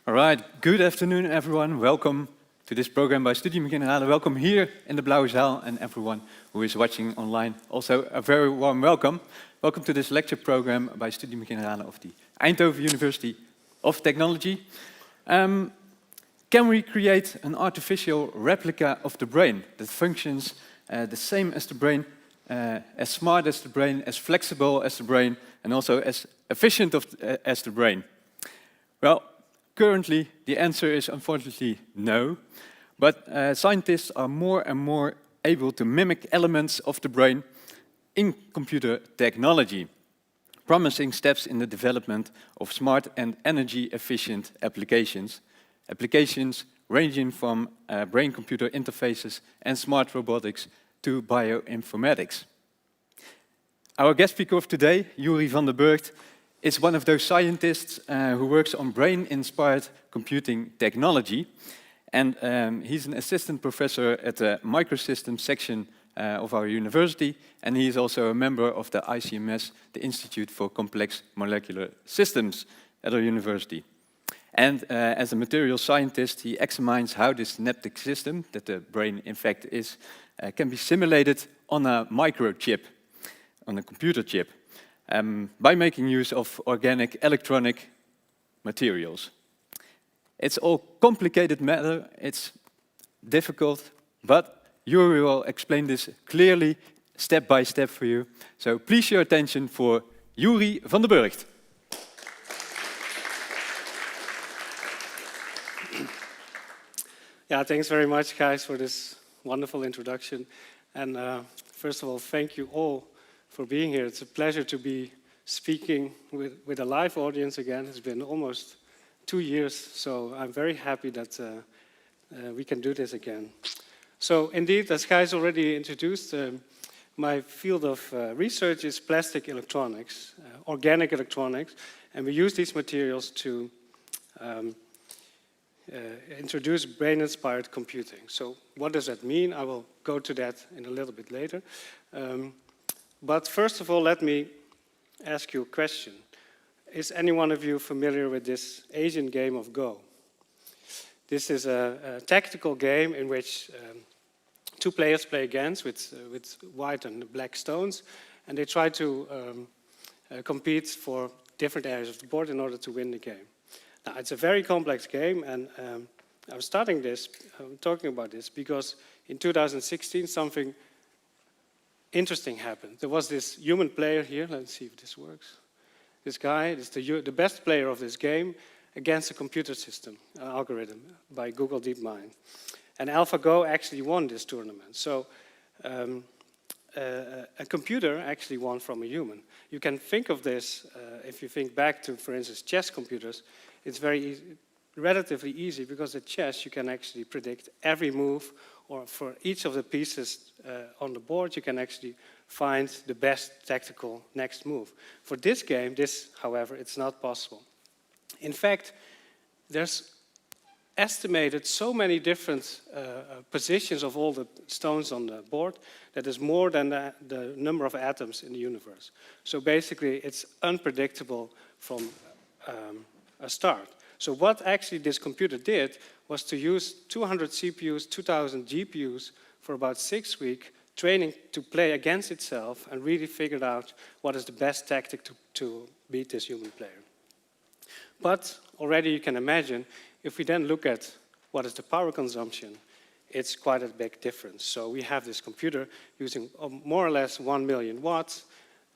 All right, good afternoon everyone. Welcome to this program by Studium Generale. Welcome here in the Blauwe Zaal and everyone who is watching online. Also a very warm welcome. Welcome to this lecture program by Studium Generale of the Eindhoven University of Technology. Can we create an artificial replica of the brain that functions the same as the brain, as smart as the brain, as flexible as the brain, and also as efficient as the brain? Well, currently the answer is unfortunately no, but scientists are more and more able to mimic elements of the brain in computer technology, promising steps in the development of smart and energy-efficient applications. Applications ranging from brain-computer interfaces and smart robotics to bioinformatics. Our guest speaker of today, Yoeri van der Burgt, is one of those scientists who works on brain-inspired computing technology. And he's an assistant professor at the microsystems section of our university. And he is also a member of the ICMS, the Institute for Complex Molecular Systems at our university. And as a material scientist, he examines how this synaptic system, that the brain in fact is, can be simulated on a microchip, on a computer chip, by making use of organic electronic materials. It's all complicated matter, it's difficult, but Yoeri will explain this clearly, step by step for you. So please your attention for Yoeri van der Burgt. Yeah, thanks very much, guys, for this wonderful introduction. And first of all, thank you all for being here. It's a pleasure to be speaking with a live audience again. It's been almost 2 years, so I'm very happy that we can do this again. So indeed, as guys already introduced, my field of research is plastic electronics, organic electronics, and we use these materials to introduce brain-inspired computing. So what does that mean? I will go to that in a little bit later. But first of all, let me ask you a question. Is any one of you familiar with this Asian game of Go? This is a tactical game in which two players play against with white and black stones, and they try to compete for different areas of the board in order to win the game. Now, it's a very complex game, and I'm talking about this because in 2016 something interesting happened. There was this human player here. Let's see if this works. This guy is the best player of this game against a computer system algorithm by Google DeepMind. And AlphaGo actually won this tournament. So a computer actually won from a human. You can think of this, if you think back to, for instance, chess computers, it's relatively easy because at chess you can actually predict every move, or for each of the pieces on the board you can actually find the best tactical next move. For this game, however, it's not possible. In fact, there's estimated so many different positions of all the stones on the board that is more than the number of atoms in the universe. So basically it's unpredictable from a start. So what actually this computer did was to use 200 CPUs, 2,000 GPUs for about 6 weeks, training to play against itself and really figured out what is the best tactic to beat this human player. But already you can imagine, if we then look at what is the power consumption, it's quite a big difference. So we have this computer using more or less 1 million watts,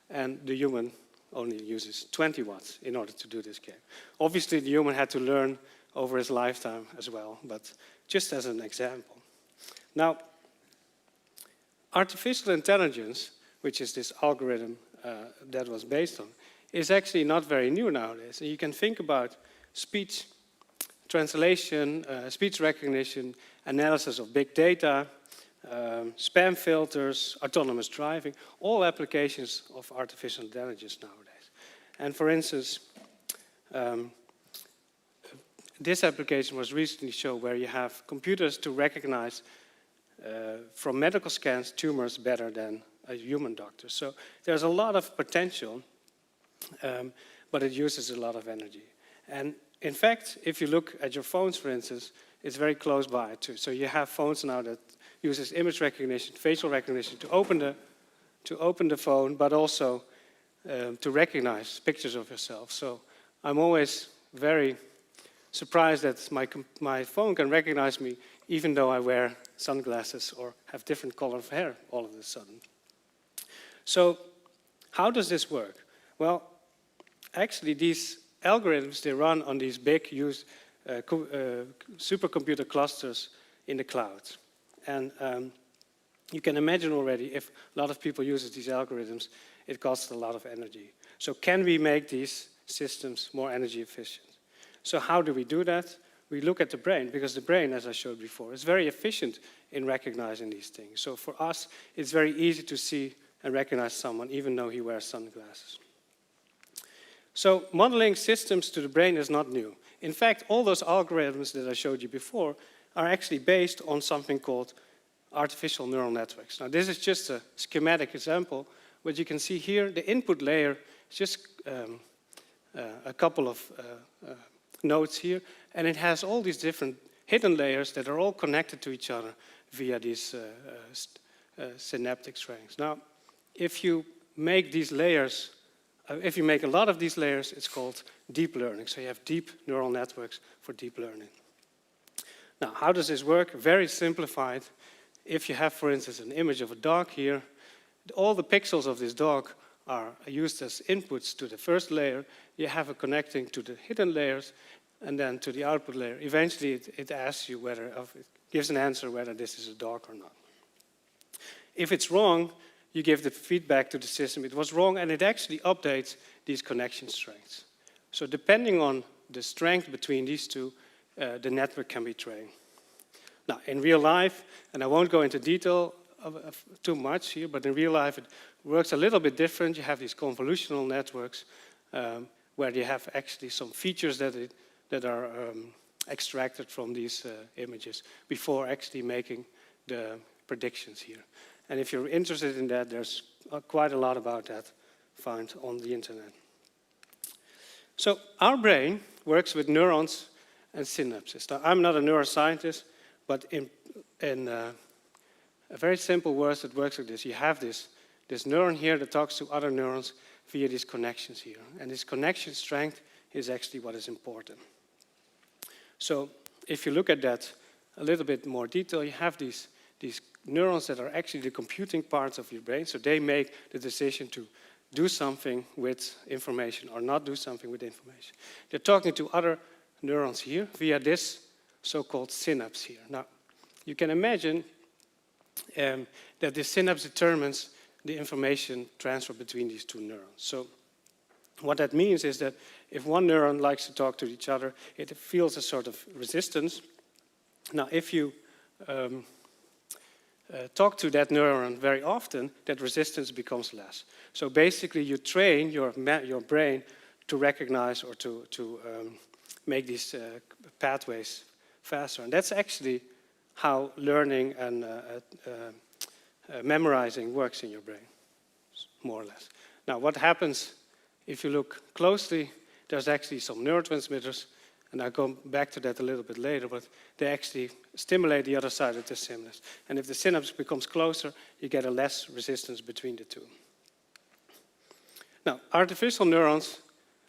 and the human only uses 20 watts in order to do this game. Obviously, the human had to learn over his lifetime as well, but just as an example. Now, artificial intelligence, which is this algorithm that was based on, is actually not very new nowadays. And you can think about speech translation, speech recognition, analysis of big data, spam filters, autonomous driving, all applications of artificial intelligence nowadays. And for instance, this application was recently shown where you have computers to recognize from medical scans tumors better than a human doctor. So there's a lot of potential, but it uses a lot of energy. And in fact, if you look at your phones, for instance, it's very close by too. So you have phones now that uses image recognition, facial recognition to open the phone, but also to recognize pictures of yourself. So I'm always very surprised that my phone can recognize me even though I wear sunglasses or have different color of hair all of a sudden. So how does this work? Well, actually these algorithms, they run on these big supercomputer clusters in the cloud. And you can imagine already if a lot of people use these algorithms, it costs a lot of energy. So can we make these systems more energy efficient? So how do we do that? We look at the brain, because the brain, as I showed before, is very efficient in recognizing these things. So for us, it's very easy to see and recognize someone, even though he wears sunglasses. So modeling systems to the brain is not new. In fact, all those algorithms that I showed you before are actually based on something called artificial neural networks. Now, this is just a schematic example, but you can see here the input layer is just a couple of nodes here, and it has all these different hidden layers that are all connected to each other via these synaptic strings. Now, if you make these layers, if you make a lot of these layers, it's called deep learning. So you have deep neural networks for deep learning. Now, how does this work? Very simplified. If you have, for instance, an image of a dog here, all the pixels of this dog are used as inputs to the first layer. You have a connecting to the hidden layers and then to the output layer. Eventually, it asks you whether, it gives an answer whether this is a dog or not. If it's wrong, you give the feedback to the system. It was wrong, and it actually updates these connection strengths. So depending on the strength between these two, the network can be trained. Now, in real life, and I won't go into detail of too much here, but in real life it works a little bit different. You have these convolutional networks where you have actually some features that are extracted from these images before actually making the predictions here. And if you're interested in that, there's quite a lot about that found on the internet. So our brain works with neurons and synapses. Now, I'm not a neuroscientist, but in a very simple words, it works like this. You have this neuron here that talks to other neurons via these connections here. And this connection strength is actually what is important. So if you look at that a little bit more detail, you have these neurons that are actually the computing parts of your brain. So they make the decision to do something with information or not do something with information. They're talking to other neurons here via this so-called synapse here. Now, you can imagine that this synapse determines the information transfer between these two neurons. So what that means is that if one neuron likes to talk to each other, it feels a sort of resistance. Now, if you talk to that neuron very often, that resistance becomes less. So basically, you train your brain to recognize or to make these pathways faster. And that's actually how learning and memorizing works in your brain, more or less. Now, what happens if you look closely? There's actually some neurotransmitters, and I'll come back to that a little bit later, but they actually stimulate the other side of the synapse. And if the synapse becomes closer, you get a less resistance between the two. Now, artificial neurons,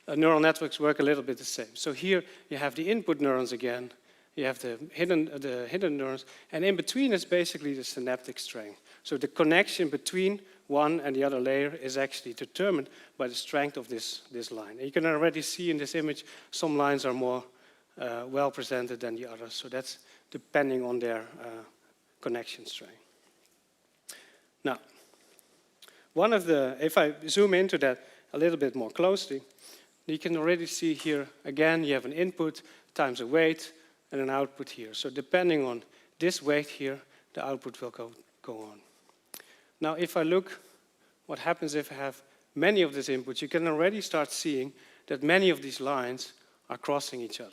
neural networks work a little bit the same. So here you have the input neurons again, you have the hidden neurons, and in between is basically the synaptic strength. So the connection between one and the other layer is actually determined by the strength of this line. And you can already see in this image some lines are more well presented than the others. So that's depending on their connection strength. Now, if I zoom into that a little bit more closely, you can already see here, again, you have an input times a weight and an output here. So depending on this weight here, the output will go on. Now, if I look what happens if I have many of these inputs, you can already start seeing that many of these lines are crossing each other.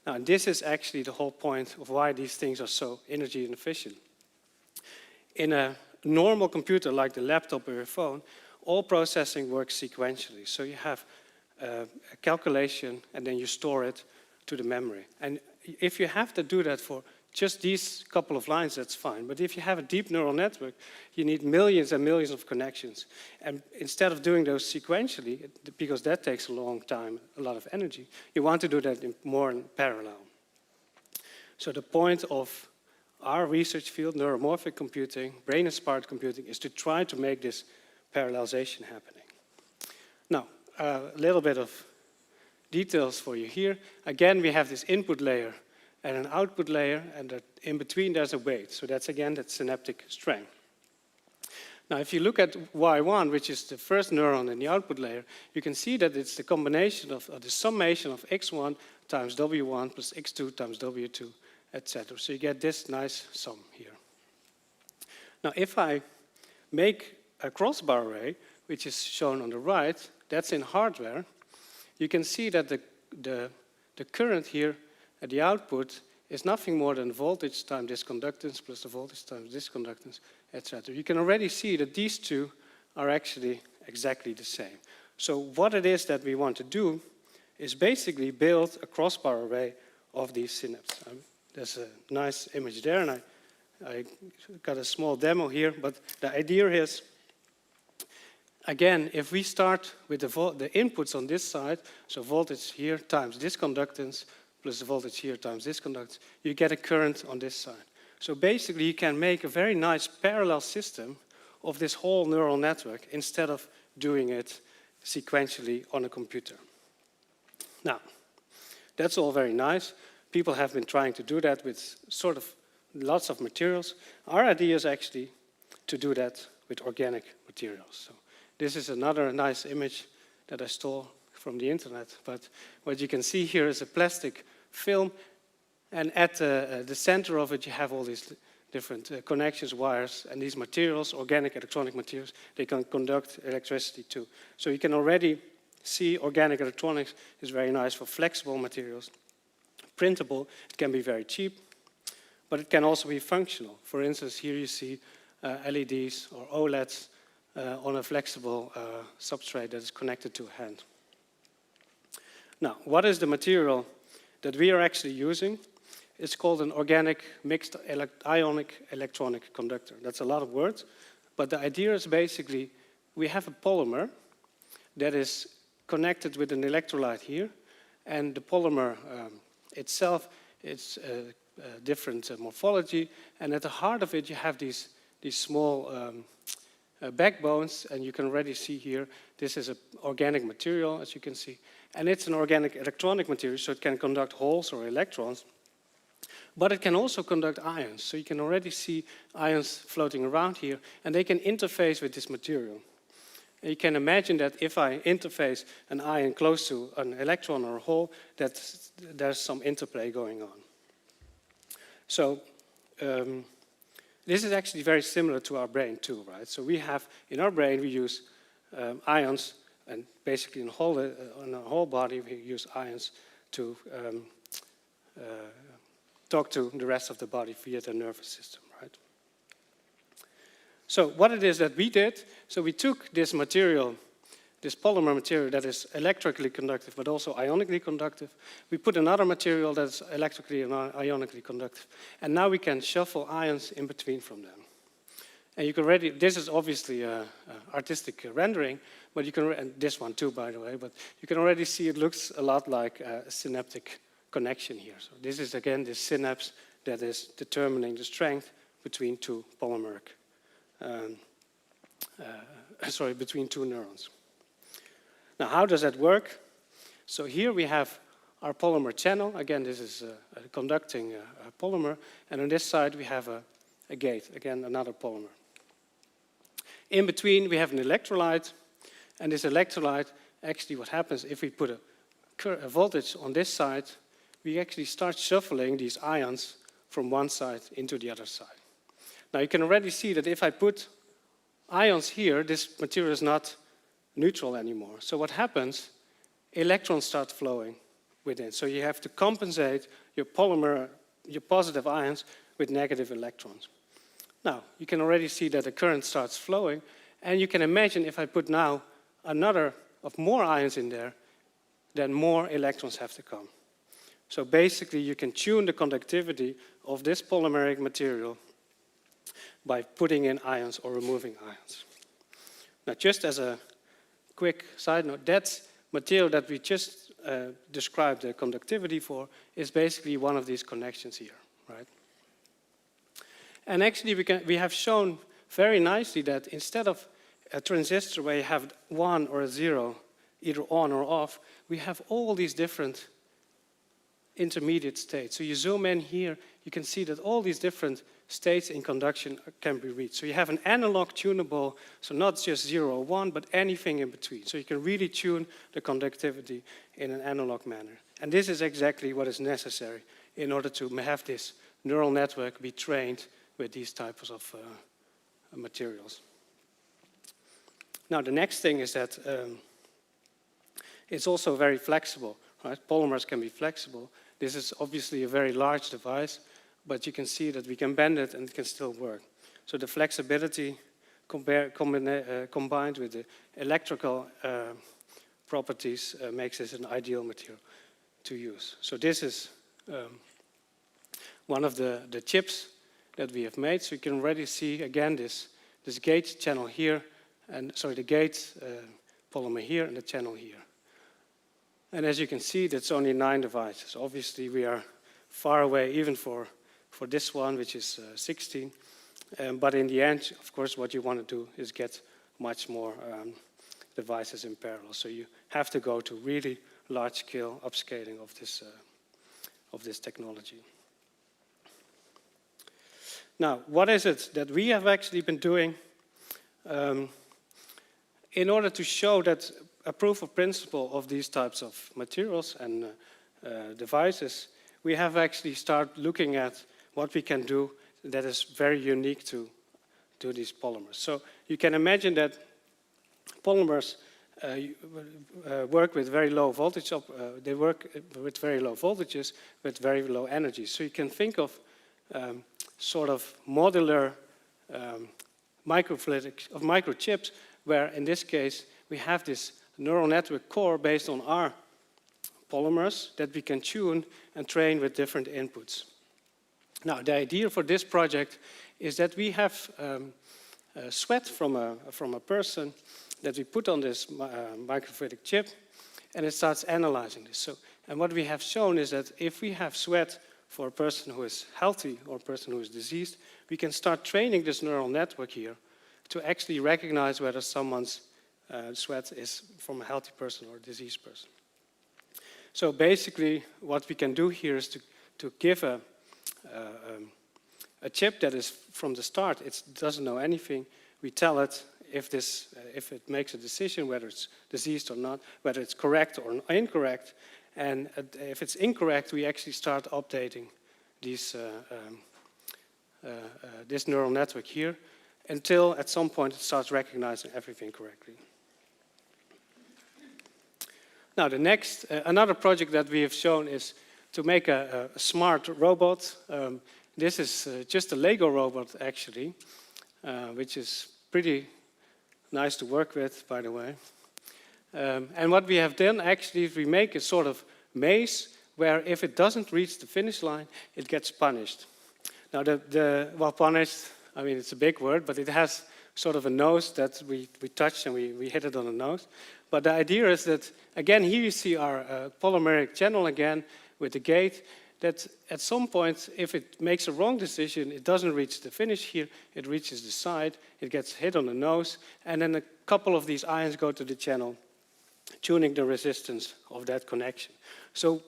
Now, this is actually the whole point of why these things are so energy inefficient. In a normal computer like the laptop or your phone, all processing works sequentially. So you have a calculation and then you store it to the memory. And if you have to do that for just these couple of lines, that's fine. But if you have a deep neural network, you need millions and millions of connections. And instead of doing those sequentially, because that takes a long time, a lot of energy, you want to do that more in parallel. So the point of our research field, neuromorphic computing, brain-inspired computing, is to try to make this parallelization happening. Now, a little bit of details for you here. Again, we have this input layer and an output layer, and in between there's a weight. So that's, again, that synaptic strength. Now, if you look at Y1, which is the first neuron in the output layer, you can see that it's the combination of the summation of X1 times W1 plus X2 times W2, etc. So you get this nice sum here. Now, if I make a crossbar array, which is shown on the right, that's in hardware, you can see that the current here at the output is nothing more than voltage times this conductance plus the voltage times this conductance, etc. You can already see that these two are actually exactly the same. So what it is that we want to do is basically build a crossbar array of these synapses. There's a nice image there, and I got a small demo here, but the idea is, again, if we start with the inputs on this side, so voltage here times this conductance plus the voltage here times this conductance, you get a current on this side. So basically, you can make a very nice parallel system of this whole neural network instead of doing it sequentially on a computer. Now, that's all very nice. People have been trying to do that with sort of lots of materials. Our idea is actually to do that with organic materials. So this is another nice image that I stole from the internet. But what you can see here is a plastic film, and at the center of it you have all these different connections, wires, and these materials, organic electronic materials, they can conduct electricity too. So you can already see organic electronics is very nice for flexible materials. Printable, it can be very cheap, but it can also be functional. For instance, here you see LEDs or OLEDs on a flexible substrate that is connected to a hand. Now, what is the material that we are actually using? It's called an organic mixed ionic electronic conductor. That's a lot of words, but the idea is basically we have a polymer that is connected with an electrolyte here, and the polymer itself, it's a different morphology, and at the heart of it you have these small backbones, and you can already see here this is an organic material, as you can see, and it's an organic electronic material, so it can conduct holes or electrons, but it can also conduct ions. So you can already see ions floating around here, and they can interface with this material. And you can imagine that if I interface an ion close to an electron or a hole, that there's some interplay going on. So this is actually very similar to our brain too, right? So we have, in our brain, we use ions, and basically in our whole body, we use ions to talk to the rest of the body via the nervous system, right? So what it is that we did, so we took this material, this polymer material that is electrically conductive but also ionically conductive. We put another material that's electrically and ionically conductive. And now we can shuffle ions in between from them. And you can already, this is obviously artistic rendering, but you can, and this one too, by the way, but you can already see it looks a lot like a synaptic connection here. So this is again this synapse that is determining the strength between two polymeric, between two neurons. Now, how does that work? So here we have our polymer channel. Again, this is a conducting polymer, and on this side we have a gate. Again, another polymer. In between, we have an electrolyte, and this electrolyte, actually what happens if we put a voltage on this side, we actually start shuffling these ions from one side into the other side. Now you can already see that if I put ions here, this material is not neutral anymore. So what happens? Electrons start flowing within. So you have to compensate your polymer, your positive ions, with negative electrons. Now, you can already see that the current starts flowing, and you can imagine if I put now another of more ions in there, then more electrons have to come. So basically, you can tune the conductivity of this polymeric material by putting in ions or removing ions. Now, just as a quick side note, that material that we just described the conductivity for is basically one of these connections here, right? And actually, we have shown very nicely that instead of a transistor where you have 1 or a 0, either on or off, we have all these different intermediate states. So you zoom in here, you can see that all these different states in conduction can be reached. So you have an analog tunable, so not just 0 or 1, but anything in between. So you can really tune the conductivity in an analog manner. And this is exactly what is necessary in order to have this neural network be trained with these types of materials. Now, the next thing is that it's also very flexible. Right? Polymers can be flexible. This is obviously a very large device, but you can see that we can bend it and it can still work. So the flexibility combined with the electrical properties makes this an ideal material to use. So this is one of the chips that we have made. So you can already see, again, this gate channel here, and sorry, the gate polymer here and the channel here. And as you can see, that's only 9 devices. Obviously, we are far away even for this one, which is 16. But in the end, of course, what you want to do is get much more devices in parallel. So you have to go to really large-scale upscaling of this technology. Now, what is it that we have actually been doing in order to show that a proof of principle of these types of materials and devices? We have actually started looking at what we can do that is very unique to these polymers. So you can imagine that polymers work with very low voltage. They work with very low voltages with very low energy. So you can think of sort of modular microchips, where in this case we have this neural network core based on our polymers that we can tune and train with different inputs. Now, the idea for this project is that we have sweat from a person that we put on this microfluidic chip, and it starts analyzing this. So, and what we have shown is that if we have sweat for a person who is healthy or a person who is diseased, we can start training this neural network here to actually recognize whether someone's sweat is from a healthy person or a diseased person. So basically, what we can do here is to give a chip that is from the start, it doesn't know anything. We tell it if it makes a decision, whether it's diseased or not, whether it's correct or incorrect. And if it's incorrect, we actually start updating this neural network here until at some point it starts recognizing everything correctly. Now, the next, another project that we have shown is to make a smart robot. This is just a Lego robot, actually, which is pretty nice to work with, by the way. And what we have done, actually, is we make a sort of maze where if it doesn't reach the finish line, it gets punished. Now, well, punished, I mean, it's a big word, but it has sort of a nose that we touch and we hit it on the nose. But the idea is that, again, here you see our polymeric channel again with the gate, that at some point, if it makes a wrong decision, it doesn't reach the finish here, it reaches the side, it gets hit on the nose, and then a couple of these ions go to the channel, tuning the resistance of that connection. So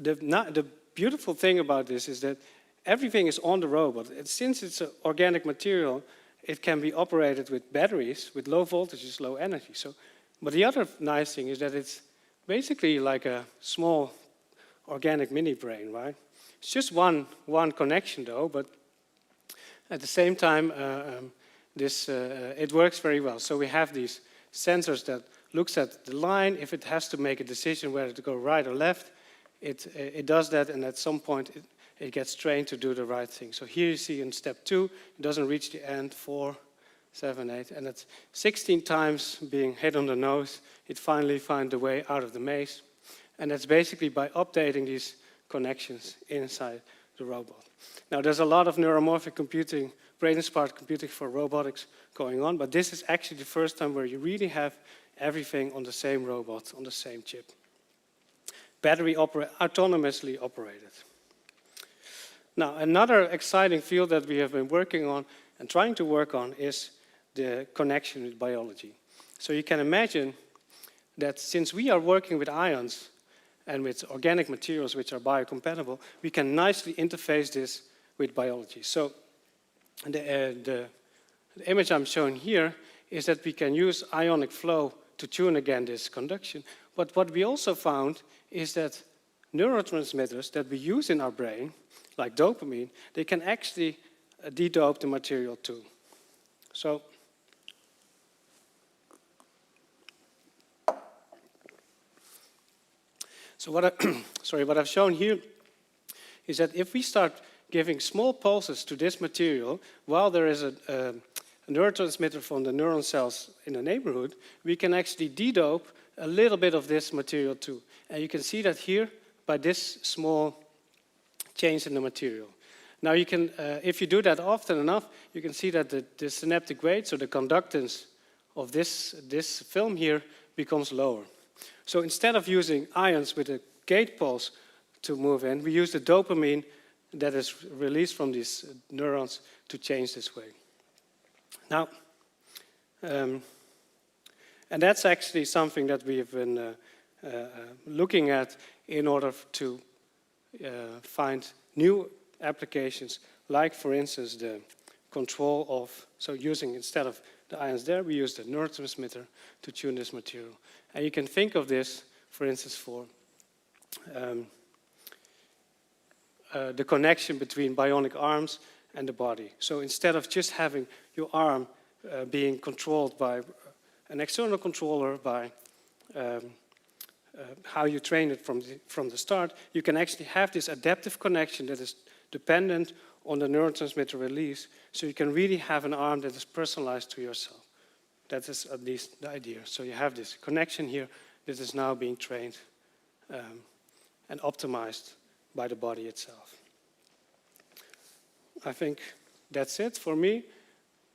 the beautiful thing about this is that everything is on the robot. Since it's an organic material, it can be operated with batteries, with low voltages, low energy. But the other nice thing is that it's basically like a small organic mini brain, right? It's just one connection, though, but at the same time, it works very well. So we have these sensors that looks at the line. If it has to make a decision whether to go right or left, it does that, and at some point it gets trained to do the right thing. So here you see in step 2, it doesn't reach the end, 4, 7, 8, and it's 16 times being hit on the nose, it finally finds the way out of the maze. And that's basically by updating these connections inside the robot. Now, there's a lot of neuromorphic computing, brain-inspired computing for robotics going on, but this is actually the first time where you really have everything on the same robot, on the same chip. Autonomously operated. Now, another exciting field that we have been working on and trying to work on is the connection with biology. So you can imagine that since we are working with ions and with organic materials which are biocompatible, we can nicely interface this with biology. So the image I'm showing here is that we can use ionic flow to tune again this conduction. But what we also found is that neurotransmitters that we use in our brain, like dopamine, they can actually de-dope the material too. So what I've shown here is that if we start giving small pulses to this material while there is a neurotransmitter from the neuron cells in the neighborhood, we can actually de-dope a little bit of this material too. And you can see that here by this small change in the material. Now you can, if you do that often enough, you can see that the synaptic weight, so the conductance of this film here, becomes lower. So instead of using ions with a gate pulse to move in, we use the dopamine that is released from these neurons to change this way. Now, and that's actually something that we have been looking at in order to find new applications, like, for instance, the control of, so using, instead of the ions there, we use the neurotransmitter to tune this material. And you can think of this, for instance, for the connection between bionic arms and the body. So instead of just having your arm being controlled by an external controller, by how you train it from the start, you can actually have this adaptive connection that is dependent on the neurotransmitter release, so you can really have an arm that is personalized to yourself. That is at least the idea. So you have this connection here that is now being trained and optimized by the body itself. I think that's it for me.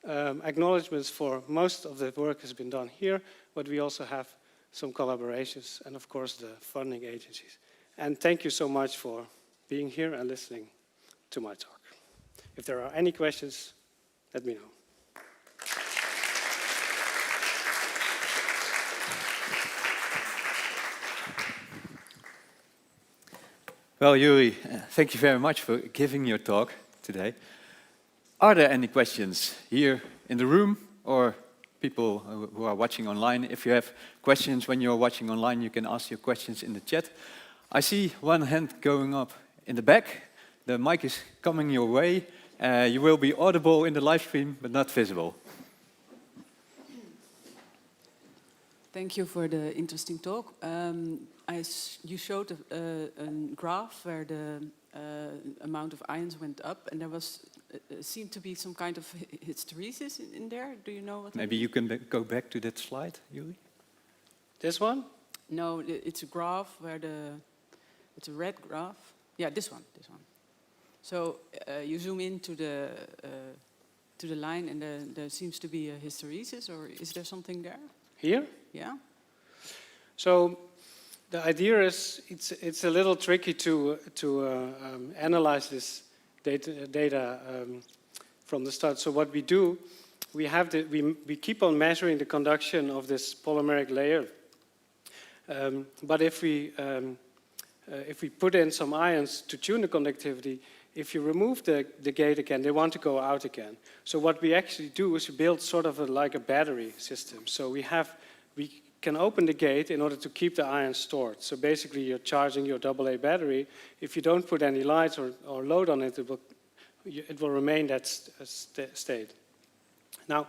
Acknowledgements for most of the work has been done here, but we also have some collaborations and, of course, the funding agencies. And thank you so much for being here and listening to my talk. If there are any questions, let me know. Well, Yoeri, thank you very much for giving your talk today. Are there any questions here in the room or people who are watching online? If you have questions when you're watching online, you can ask your questions in the chat. I see one hand going up in the back. The mic is coming your way. You will be audible in the live stream, but not visible. Thank you for the interesting talk. You showed a graph where the amount of ions went up, and there seemed to be some kind of hysteresis in there. Do you know what? Maybe you can go back to that slide, Yoeri. This one? No, it's a graph where it's a red graph. Yeah, this one. So you zoom into the line, and there seems to be a hysteresis, or is there something there? Here? Yeah. So the idea is it's a little tricky to analyze this data from the start. So what we do, we keep on measuring the conduction of this polymeric layer. But if we put in some ions to tune the conductivity, if you remove the gate again, they want to go out again. So what we actually do is we build sort of like a battery system. So we can open the gate in order to keep the ions stored. So basically you're charging your AA battery. If you don't put any light or load on it, it will remain that state. Now,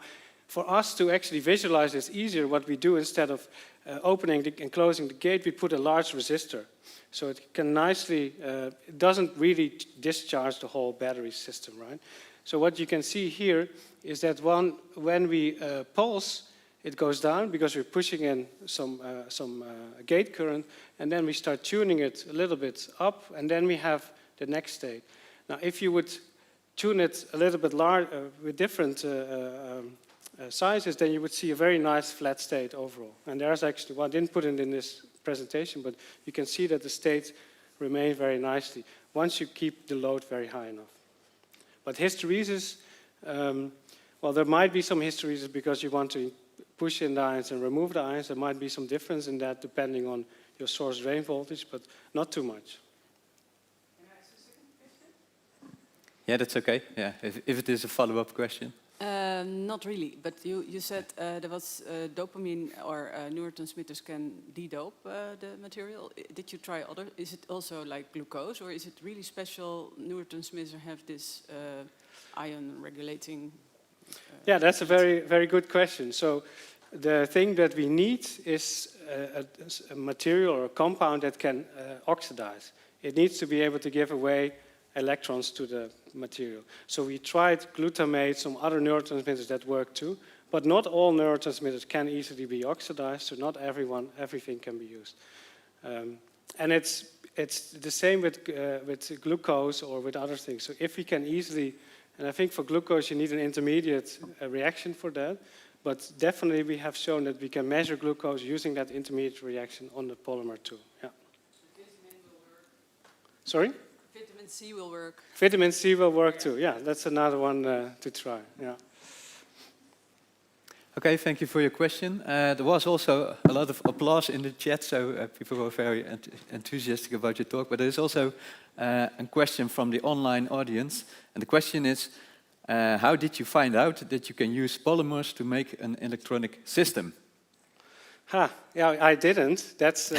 for us to actually visualize this easier, what we do, instead of opening and closing the gate, we put a large resistor. So it can nicely, it doesn't really discharge the whole battery system, right? So what you can see here is that when we pulse, it goes down because we're pushing in some gate current, and then we start tuning it a little bit up, and then we have the next state. Now, if you would tune it a little bit larger with different sizes, then you would see a very nice flat state overall. And there's actually, well, I didn't put it in this presentation, but you can see that the states remain very nicely once you keep the load very high enough. But hysteresis, well, there might be some hysteresis because you want to push in the ions and remove the ions. There might be some difference in that depending on your source drain voltage, but not too much. Can I ask a second question? Yeah, that's okay. Yeah, if it is a follow-up question. Not really, but you said there was dopamine or neurotransmitters can de-dope the material. Did you try other? Is it also like glucose, or is it really special neurotransmitters have this ion regulating? Yeah, that's a very, very good question. So the thing that we need is a material or a compound that can oxidize. It needs to be able to give away electrons to the material. So we tried glutamate, some other neurotransmitters that work too, but not all neurotransmitters can easily be oxidized, so not everything can be used. And it's the same with glucose or with other things. So if we can easily, and I think for glucose you need an intermediate reaction for that, but definitely we have shown that we can measure glucose using that intermediate reaction on the polymer too. Yeah. Sorry? Vitamin C will work. Vitamin C will work too. Yeah, that's another one to try. Yeah. Okay, thank you for your question. There was also a lot of applause in the chat, so people were very enthusiastic about your talk. But there is also a question from the online audience, and the question is, how did you find out that you can use polymers to make an electronic system? Yeah, I didn't. That's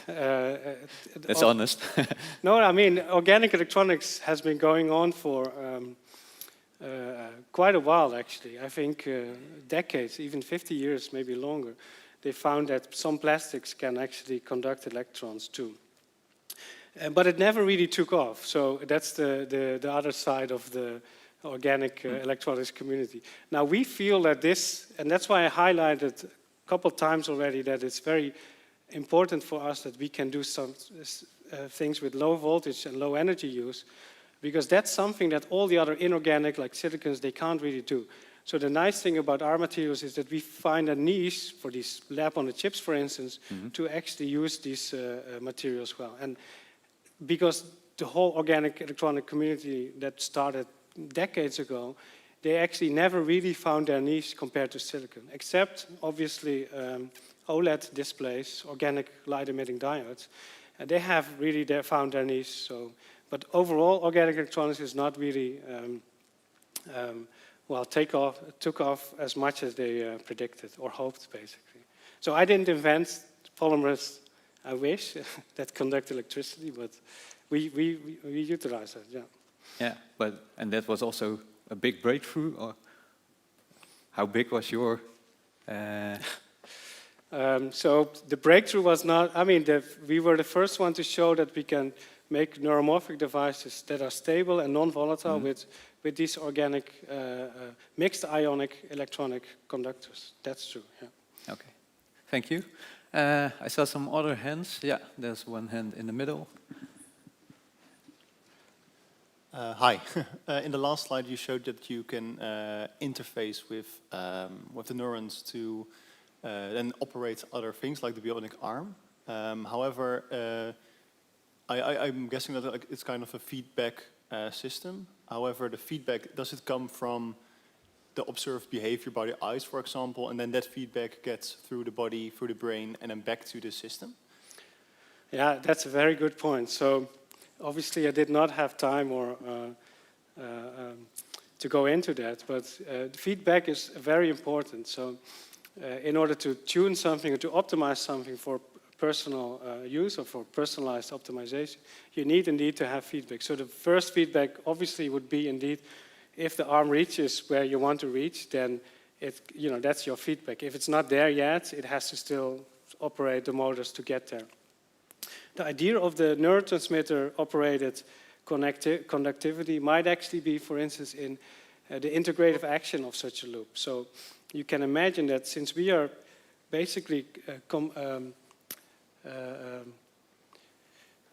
That's honest. No, I mean, organic electronics has been going on for quite a while, actually. I think decades, even 50 years, maybe longer. They found that some plastics can actually conduct electrons too. But it never really took off. So that's the other side of the organic electronics community. Now we feel that this, and that's why I highlighted a couple of times already that it's very important for us that we can do some things with low voltage and low energy use, because that's something that all the other inorganic, like silicons, they can't really do. So the nice thing about our materials is that we find a niche for these lab on the chips, for instance, to actually use these materials well. And because the whole organic electronic community that started decades ago, they actually never really found their niche compared to silicon, except obviously OLED displays, organic light-emitting diodes. And they have really found their niche. So, but overall, organic electronics is not really took off as much as they predicted or hoped, basically. So I didn't invent polymers, I wish, that conduct electricity, but we utilize it, yeah. Yeah, and that was also a big breakthrough, or how big was your? So the breakthrough was not, I mean, we were the first one to show that we can make neuromorphic devices that are stable and non-volatile with these organic, mixed ionic electronic conductors. That's true, yeah. Okay, thank you. I saw some other hands. Yeah, there's one hand in the middle. Hi. In the last slide, you showed that you can interface with the neurons to then operate other things like the bionic arm. However, I'm guessing that it's kind of a feedback system. However, the feedback, does it come from the observed behavior by the eyes, for example, and then that feedback gets through the body, through the brain, and then back to the system? Yeah, that's a very good point. So obviously I did not have time to go into that, but feedback is very important. So in order to tune something or to optimize something for personal use or for personalized optimization, you need indeed to have feedback. So the first feedback obviously would be indeed if the arm reaches where you want to reach, then that's your feedback. If it's not there yet, it has to still operate the motors to get there. The idea of the neurotransmitter-operated conductivity might actually be, for instance, in the integrative action of such a loop. So you can imagine that since we are basically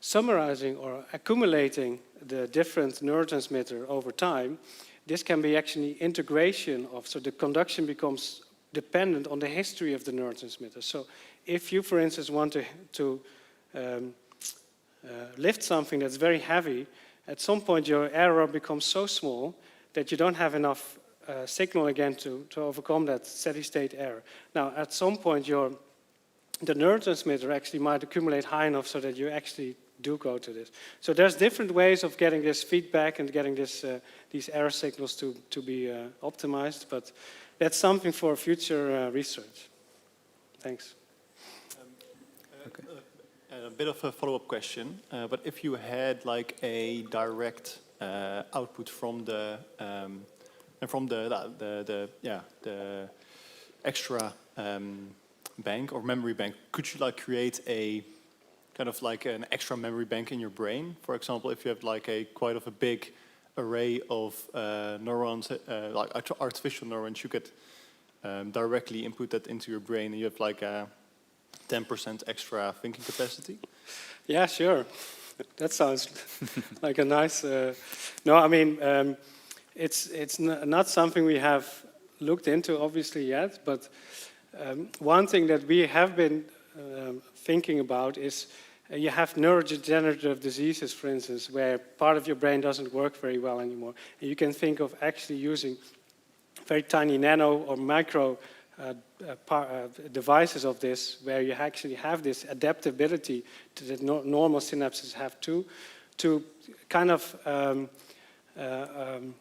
summarizing or accumulating the different neurotransmitter over time, this can be actually integration of, so the conduction becomes dependent on the history of the neurotransmitter. So if you, for instance, want to lift something that's very heavy, at some point your error becomes so small that you don't have enough signal again to overcome that steady state error. Now, at some point the neurotransmitter actually might accumulate high enough so that you actually do go to this. So there's different ways of getting this feedback and getting this, these error signals to be optimized, but that's something for future research. Thanks. Okay. A bit of a follow-up question, but if you had like a direct output from the extra bank or memory bank, could you like create a kind of like an extra memory bank in your brain? For example, if you have like a quite of a big array of neurons, like artificial neurons, you could directly input that into your brain, and you have like a 10% extra thinking capacity. Yeah, sure. That sounds like a nice. No, I mean it's not something we have looked into obviously yet, but one thing that we have been thinking about is you have neurodegenerative diseases, for instance, where part of your brain doesn't work very well anymore. And you can think of actually using very tiny nano or micro devices of this, where you actually have this adaptability to the normal synapses have to kind of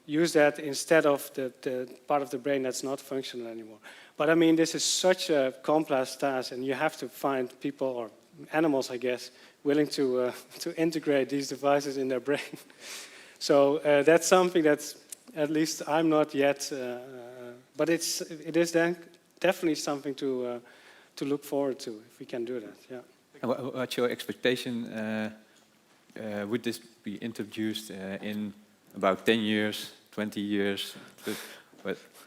use that instead of the part of the brain that's not functional anymore. But I mean, this is such a complex task, and you have to find people or animals, I guess, willing to integrate these devices in their brain. So that's something that's, at least I'm not yet, but it is then definitely something to look forward to if we can do that. Yeah. And what's your expectation? Would this be introduced in about 10 years, 20 years?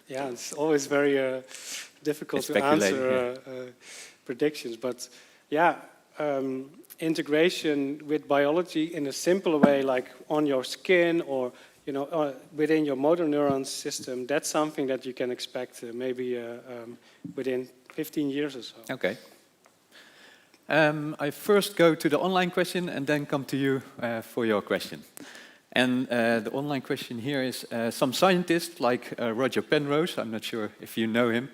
Yeah, it's always very difficult to answer predictions, but yeah, integration with biology in a simpler way, like on your skin or within your motor neuron system, that's something that you can expect maybe within 15 years or so. Okay. I first go to the online question and then come to you for your question. And the online question here is, some scientists like Roger Penrose, I'm not sure if you know him,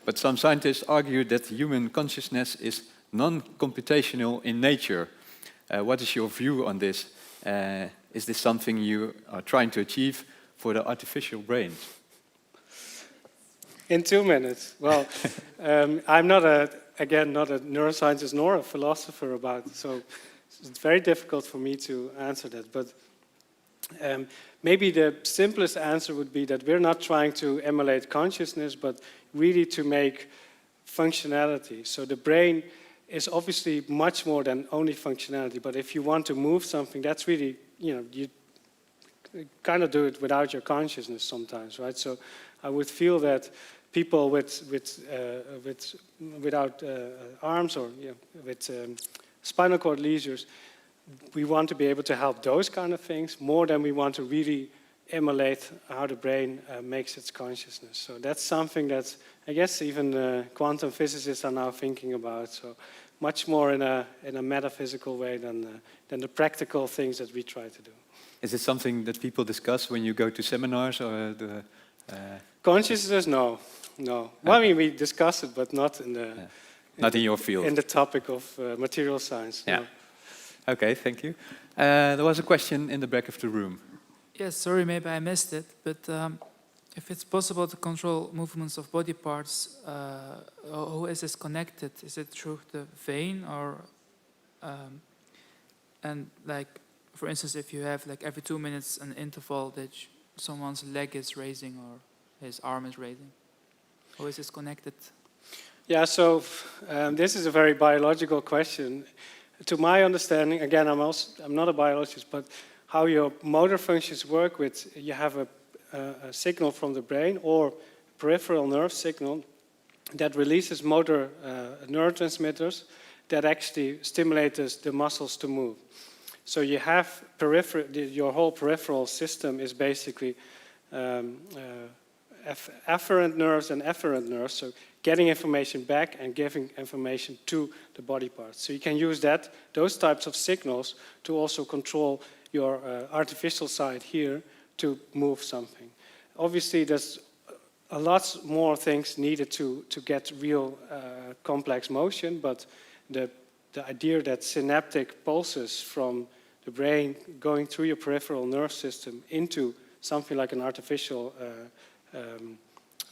but some scientists argue that human consciousness is non-computational in nature. What is your view on this? Is this something you are trying to achieve for the artificial brain? In 2 minutes. Well, I'm not a neuroscientist nor a philosopher about it, so it's very difficult for me to answer that. But maybe the simplest answer would be that we're not trying to emulate consciousness, but really to make functionality. So the brain is obviously much more than only functionality, but if you want to move something, that's really, you kind of do it without your consciousness sometimes, right? So I would feel that people without arms or with spinal cord lesions, we want to be able to help those kind of things more than we want to really emulate how the brain makes its consciousness. So that's something that I guess even quantum physicists are now thinking about. So much more in a metaphysical way than the practical things that we try to do. Is it something that people discuss when you go to seminars or the? Consciousness, no. Well, I mean, we discuss it, but not in the not in your field. In the topic of material science. Yeah. No. Okay, thank you. There was a question in the back of the room. Yes, sorry, maybe I missed it, but if it's possible to control movements of body parts, how is this connected? Is it through the vein or, and like, for instance, if you have like every 2 minutes an interval that someone's leg is raising or his arm is raising, how is this connected? Yeah, so this is a very biological question. To my understanding, again, I'm not a biologist, but how your motor functions work with, you have a signal from the brain or peripheral nerve signal that releases motor neurotransmitters that actually stimulate the muscles to move. So you have your whole peripheral system is basically afferent nerves and efferent nerves, so getting information back and giving information to the body parts. So you can use those types of signals to also control your artificial side here to move something. Obviously, there's a lot more things needed to get real complex motion, but the idea that synaptic pulses from the brain going through your peripheral nerve system into something like an artificial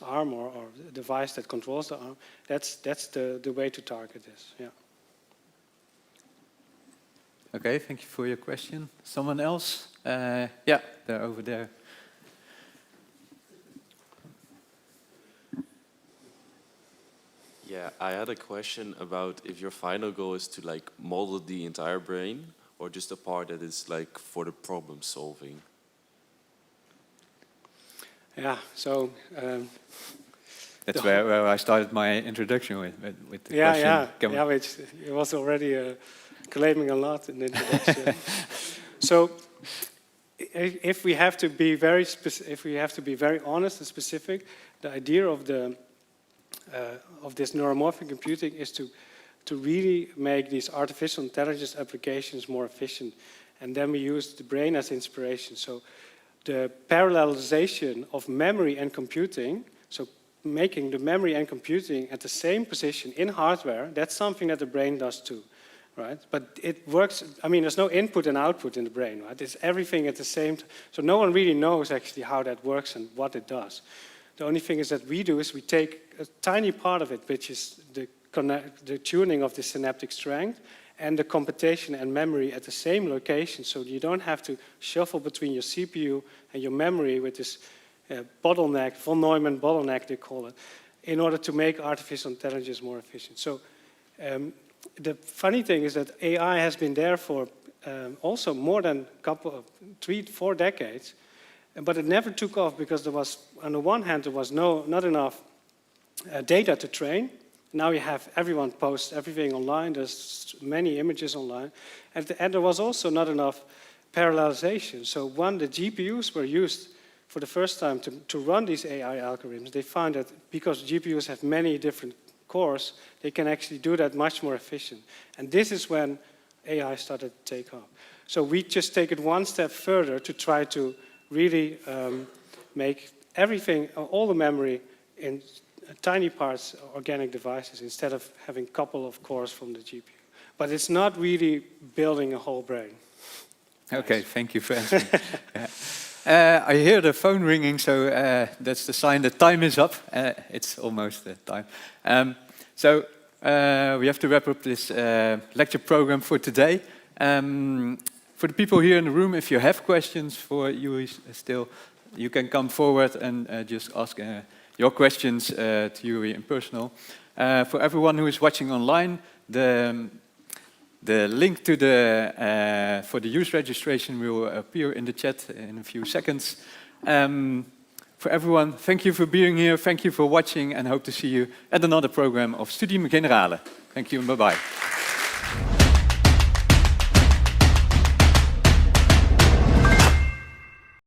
arm or device that controls the arm, that's the way to target this. Yeah. Okay, thank you for your question. Someone else? Yeah, they're over there. Yeah, I had a question about if your final goal is to like model the entire brain or just a part that is like for the problem solving. Yeah, so That's where I started my introduction with the yeah, question. yeah, which it was already claiming a lot in the introduction. So, if we have to be very honest and specific, the idea of this neuromorphic computing is to really make these artificial intelligence applications more efficient, and then we use the brain as inspiration. So, the parallelization of memory and computing, so making the memory and computing at the same position in hardware, that's something that the brain does too, right? But it works, I mean, there's no input and output in the brain, right? It's everything at the same time. So no one really knows actually how that works and what it does. The only thing is that we do is we take a tiny part of it, which is the tuning of the synaptic strength, and the computation and memory at the same location, so you don't have to shuffle between your CPU and your memory with this bottleneck, von Neumann bottleneck they call it, in order to make artificial intelligence more efficient. So the funny thing is that AI has been there for also more than 3-4 decades, but it never took off because there was, on the one hand, there was not enough data to train. Now you have everyone posts everything online, there's many images online, and there was also not enough parallelization. So the GPUs were used for the first time to run these AI algorithms. They found that because GPUs have many different cores, they can actually do that much more efficient. And this is when AI started to take off. So we just take it one step further to try to really make everything, all the memory in tiny parts, organic devices, instead of having a couple of cores from the GPU. But it's not really building a whole brain. Okay, thank you for answering. I hear the phone ringing, so that's the sign that time is up. It's almost time. So we have to wrap up this lecture program for today. For the people here in the room, if you have questions for Yoeri still, you can come forward and just ask your questions to Yoeri in personal. For everyone who is watching online, the link to for the use registration will appear in the chat in a few seconds. For everyone, thank you for being here, thank you for watching, and hope to see you at another program of Studium Generale. Thank you and bye-bye.